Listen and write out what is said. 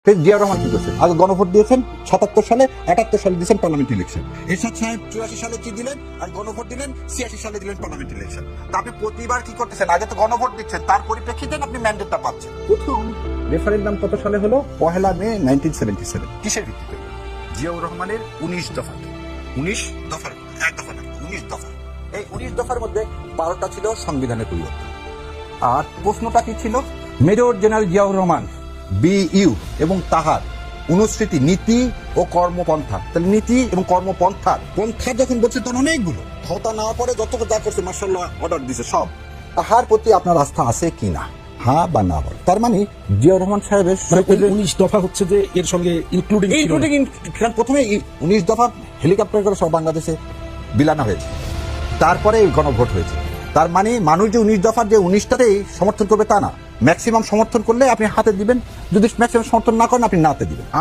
জিয়াউর রহমান কি করছেন? আগে গণভোট দিয়েছেন ৭৭ সালে, ৭৮ সালে দিয়েছেন পার্লামেন্ট ইলেকশন। এরশাদ সাহেব ৮৪ সালে কি দিলেন আর গণভোট দিলেন ৮৬ সালে দিলেন পার্লামেন্ট ইলেকশন। তা আপনি প্রতিবার কি করতেছেন? আগে তো গণভোট দিচ্ছেন, তার পরিপ্রেক্ষিতে আপনি ম্যান্ডেটটা পাচ্ছেন। প্রথম রেফারেন্ডাম কত সালে হলো? ১ মে 1977। কিসের ভিত্তিতে? জিয়াউর রহমানের ১৯ দফা। ১৯ দফার এক দফা না, ১৯ দফা। এই ১৯ দফার মধ্যে ১২টা ছিল সংবিধানের পরিবর্তন। আর প্রশ্নটা কি ছিল? Major general Ziaur Rahman BU এবং তাহার অনুসৃতি নীতি ও কর্মপন্থা। তাহলে নীতি এবং কর্মপন্থা যখন বলছে তখন অনেকগুলো ক্ষমতা নেওয়ার পরে যতটুকু যা করছে মার্শাল্লাহ অর্ডার দিছে সব। তাহার প্রতি আপনার আস্থা আছে কিনা, হ্যাঁ বা না বল। তার মানে জিয়াউর রহমান সাহেবের ১৯ দফা হচ্ছে যে এর সঙ্গে ইনক্লুডিং প্রথমে ১৯ দফা হেলিকপ্টার করে সব বাংলাদেশে বিলানো হয়েছে, তারপরে গণভোট হয়েছে। তার মানে মানুষ যে ১৯ দফার যে ১৯টাতেই সমর্থন করবে তা না, ম্যাক্সিমাম সমর্থন করলে আপনি হাতে দিবেন, যদি ম্যাক্সিমাম সমর্থন না করেন আপনি নাতে দিবেন।